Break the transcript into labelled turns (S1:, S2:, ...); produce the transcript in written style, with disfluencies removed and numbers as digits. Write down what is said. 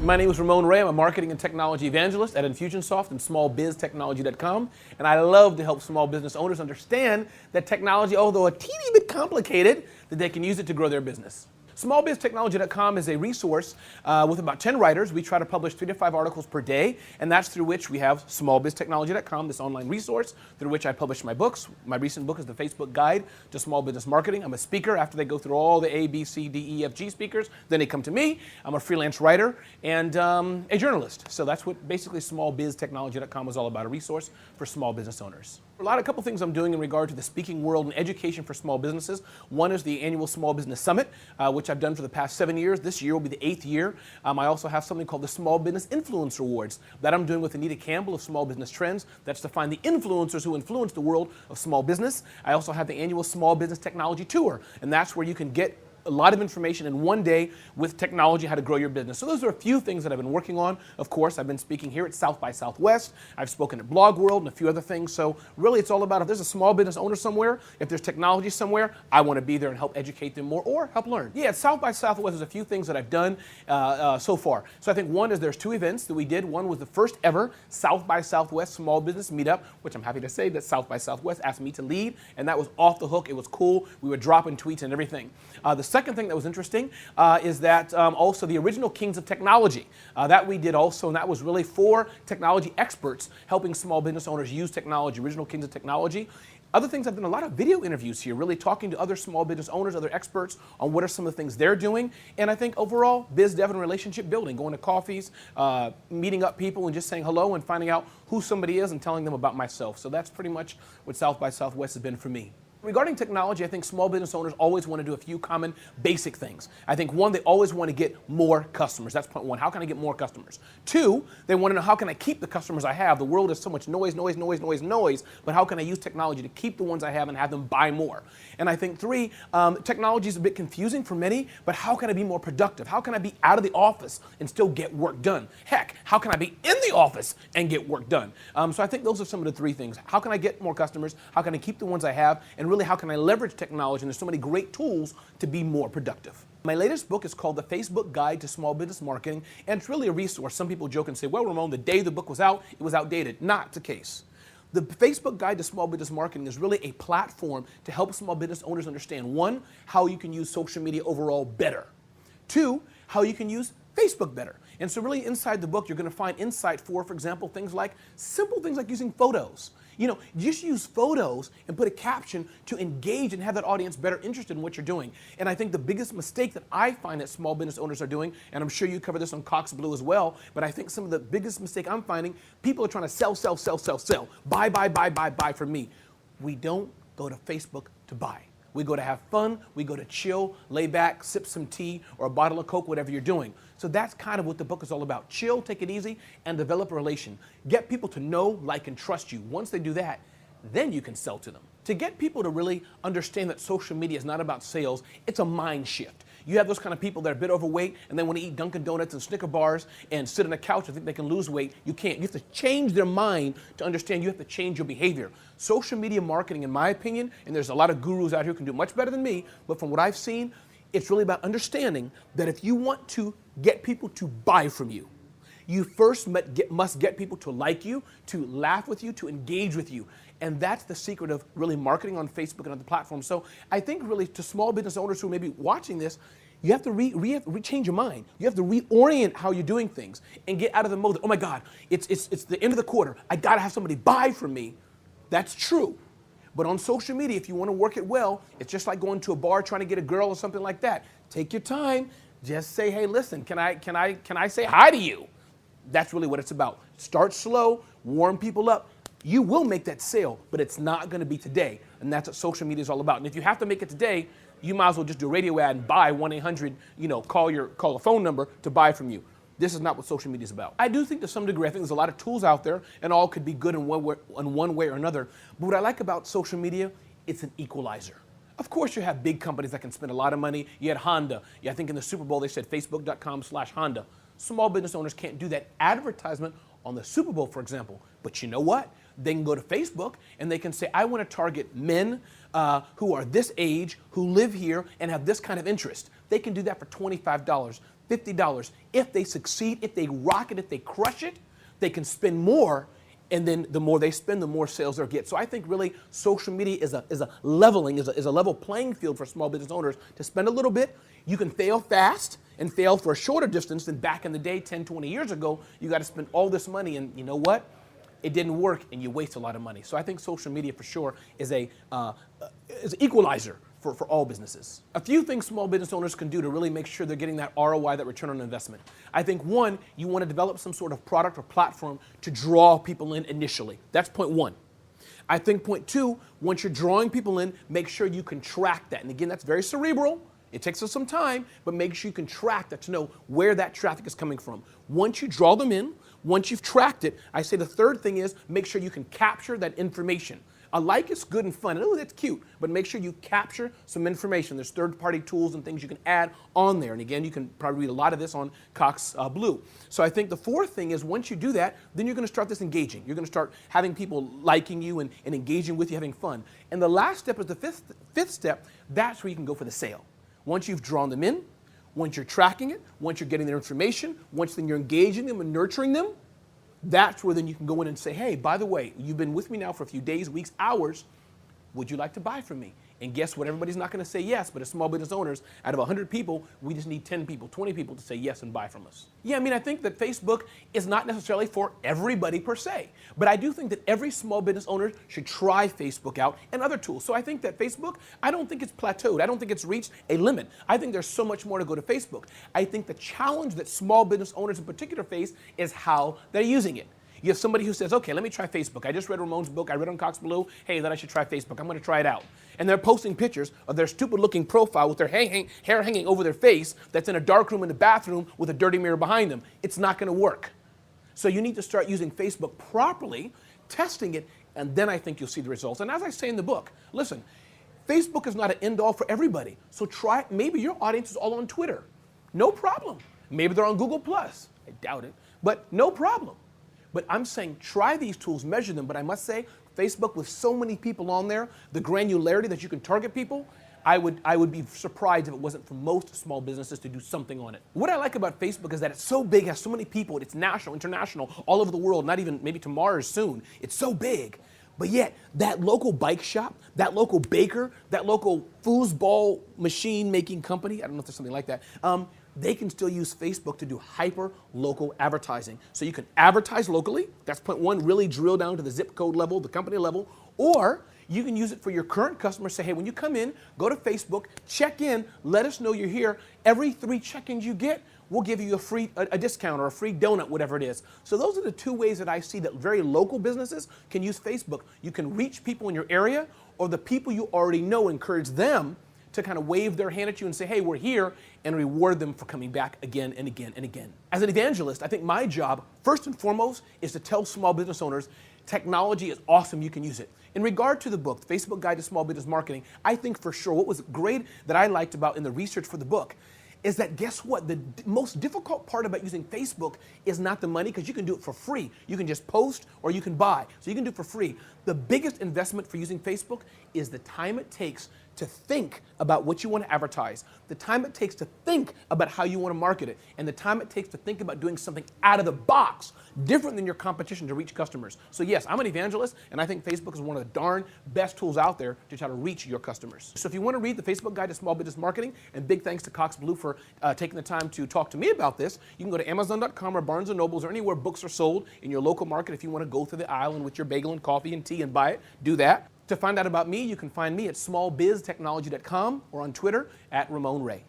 S1: My name is Ramone Ray. I'm a marketing and technology evangelist at Infusionsoft and smallbiztechnology.com. And I love to help small business owners understand that technology, although a teeny bit complicated, that they can use it to grow their business. Smallbiztechnology.com is a resource with about 10 writers. We try to publish 3 to 5 articles per day, and that's through which we have smallbiztechnology.com, this online resource through which I publish my books. My recent book is the Facebook Guide to Small Business Marketing. I'm a speaker. After they go through all the A, B, C, D, E, F, G speakers, then they come to me. I'm a freelance writer and a journalist. So that's what basically smallbiztechnology.com is all about, a resource for small business owners. A couple things I'm doing in regard to the speaking world and education for small businesses. One is the annual Small Business Summit, which I've done for the past 7 years. This year will be the 8th year. I also have something called the Small Business Influencer Awards that I'm doing with Anita Campbell of Small Business Trends. That's to find the influencers who influence the world of small business. I also have the annual Small Business Technology Tour, and that's where you can get a lot of information in one day with technology, how to grow your business. So those are a few things that I've been working on. Of course, I've been speaking here at South by Southwest. I've spoken at Blog World and a few other things. So really it's all about if there's a small business owner somewhere, if there's technology somewhere, I want to be there and help educate them more or help learn. Yeah, at South by Southwest, there's a few things that I've done so far. So I think one is there's 2 events that we did. One was the first ever South by Southwest Small Business Meetup, which I'm happy to say that South by Southwest asked me to lead, and that was off the hook. It was cool. We were dropping tweets and everything. The second thing that was interesting is that also the original Kings of Technology that we did also, and that was really for technology experts helping small business owners use technology, original Kings of Technology. Other things, I've done a lot of video interviews here, really talking to other small business owners, other experts on what are some of the things they're doing. And I think overall, biz dev and relationship building, going to coffees, meeting up people and just saying hello and finding out who somebody is and telling them about myself. So that's pretty much what South by Southwest has been for me. Regarding technology, I think small business owners always want to do a few common basic things. I think 1, they always want to get more customers. That's point 1. How can I get more customers? 2, they want to know how can I keep the customers I have? The world is so much noise, but how can I use technology to keep the ones I have and have them buy more? And I think 3, technology is a bit confusing for many, but how can I be more productive? How can I be out of the office and still get work done? Heck, how can I be in the office and get work done? So I think those are some of the 3 things. How can I get more customers? How can I keep the ones I have? And really, how can I leverage technology? And there's so many great tools to be more productive. My latest book is called The Facebook Guide to Small Business Marketing, and it's really a resource. Some people joke and say, well, Ramone, the day the book was out, it was outdated. Not the case. The Facebook Guide to Small Business Marketing is really a platform to help small business owners understand, 1, how you can use social media overall better. 2, how you can use Facebook better. And so really inside the book, you're going to find insight for example, simple things like using photos. You know, just use photos and put a caption to engage and have that audience better interested in what you're doing. And I think the biggest mistake that I find that small business owners are doing, and I'm sure you cover this on Cox Blue as well, but I think some of the biggest mistake I'm finding, people are trying to sell. Buy from me. We don't go to Facebook to buy. We go to have fun, we go to chill, lay back, sip some tea or a bottle of Coke, whatever you're doing. So that's kind of what the book is all about. Chill, take it easy, and develop a relation. Get people to know, like, and trust you. Once they do that, then you can sell to them. To get people to really understand that social media is not about sales, it's a mind shift. You have those kind of people that are a bit overweight and they want to eat Dunkin' Donuts and Snicker bars and sit on a couch and think they can lose weight. You can't. You have to change their mind to understand you have to change your behavior. Social media marketing, in my opinion, and there's a lot of gurus out here who can do much better than me, but from what I've seen, it's really about understanding that if you want to get people to buy from you, you first must get people to like you, to laugh with you, to engage with you. And that's the secret of really marketing on Facebook and other platforms. So I think really to small business owners who may be watching this, you have to change your mind. You have to reorient how you're doing things and get out of the mode that, oh my God, it's the end of the quarter. I gotta have somebody buy from me. That's true. But on social media, if you want to work it well, it's just like going to a bar trying to get a girl or something like that. Take your time. Just say, hey, listen, can I say hi to you? That's really what it's about. Start slow, warm people up. You will make that sale, but it's not going to be today. And that's what social media is all about. And if you have to make it today, you might as well just do a radio ad and buy 1-800, call a phone number to buy from you. This is not what social media is about. I do think to some degree, I think there's a lot of tools out there and all could be good in one way or another. But what I like about social media, it's an equalizer. Of course, you have big companies that can spend a lot of money. You had Honda. I think in the Super Bowl, they said facebook.com/Honda. Small business owners can't do that advertisement on the Super Bowl, for example. But you know what? They can go to Facebook and they can say, I want to target men who are this age, who live here and have this kind of interest. They can do that for $25. $50. If they succeed, if they rock it, if they crush it, they can spend more, and then the more they spend, the more sales they'll get. So I think really social media is a leveling, is a level playing field for small business owners to spend a little bit. You can fail fast and fail for a shorter distance than back in the day, 10, 20 years ago. You got to spend all this money, and you know what? It didn't work, and you waste a lot of money. So I think social media for sure is an equalizer for all businesses. A few things small business owners can do to really make sure they're getting that ROI, that return on investment. I think one, you want to develop some sort of product or platform to draw people in initially. That's point one. I think point two, once you're drawing people in, make sure you can track that. And again, that's very cerebral. It takes us some time, but make sure you can track that to know where that traffic is coming from. Once you draw them in, once you've tracked it, I say the third thing is make sure you can capture that information. A like is good and fun. Oh, that's cute, but make sure you capture some information. There's third-party tools and things you can add on there. And again, you can probably read a lot of this on Cox Blue. So I think the fourth thing is once you do that, then you're going to start this engaging. You're going to start having people liking you and engaging with you, having fun. And the last step is the fifth step. That's where you can go for the sale. Once you've drawn them in, once you're tracking it, once you're getting their information, once then you're engaging them and nurturing them, that's where then you can go in and say, hey, by the way, you've been with me now for a few days, weeks, hours. Would you like to buy from me? And guess what? Everybody's not going to say yes, but as small business owners, out of 100 people, we just need 10 people, 20 people to say yes and buy from us. Yeah, I mean, I think that Facebook is not necessarily for everybody per se, but I do think that every small business owner should try Facebook out and other tools. So I think that Facebook, I don't think it's plateaued. I don't think it's reached a limit. I think there's so much more to go to Facebook. I think the challenge that small business owners in particular face is how they're using it. You have somebody who says, okay, let me try Facebook. I just read Ramone's book. I read on Cox Blue. Hey, that I should try Facebook. I'm going to try it out. And they're posting pictures of their stupid-looking profile with their hair hanging over their face that's in a dark room in the bathroom with a dirty mirror behind them. It's not going to work. So you need to start using Facebook properly, testing it, and then I think you'll see the results. And as I say in the book, listen, Facebook is not an end-all for everybody. So try it. Maybe your audience is all on Twitter. No problem. Maybe they're on Google+. I doubt it, but no problem. But I'm saying try these tools, measure them. But I must say, Facebook with so many people on there, the granularity that you can target people, I would be surprised if it wasn't for most small businesses to do something on it. What I like about Facebook is that it's so big, has so many people, it's national, international, all over the world, not even maybe to Mars soon. It's so big. But yet, that local bike shop, that local baker, that local foosball machine making company, I don't know if there's something like that, they can still use Facebook to do hyper-local advertising. So you can advertise locally, that's point one, really drill down to the zip code level, the company level, or you can use it for your current customers. Say, hey, when you come in, go to Facebook, check in, let us know you're here. Every 3 check-ins you get, we'll give you a discount or a free donut, whatever it is. So those are the 2 ways that I see that very local businesses can use Facebook. You can reach people in your area, or the people you already know, encourage them to kind of wave their hand at you and say, hey, we're here, and reward them for coming back again and again and again. As an evangelist, I think my job, first and foremost, is to tell small business owners technology is awesome, you can use it. In regard to the book, The Facebook Guide to Small Business Marketing, I think for sure what was great that I liked about in the research for the book is that guess what? The most difficult part about using Facebook is not the money, because you can do it for free. You can just post or you can buy. So you can do it for free. The biggest investment for using Facebook is the time it takes to think about what you want to advertise, the time it takes to think about how you want to market it, and the time it takes to think about doing something out of the box, different than your competition to reach customers. So yes, I'm an evangelist, and I think Facebook is one of the darn best tools out there to try to reach your customers. So if you want to read the Facebook Guide to Small Business Marketing, and big thanks to Cox Blue for taking the time to talk to me about this, you can go to Amazon.com or Barnes & Nobles or anywhere books are sold in your local market. If you want to go through the aisle and with your bagel and coffee and tea and buy it, do that. To find out about me, you can find me at smallbiztechnology.com or on Twitter at Ramone Ray.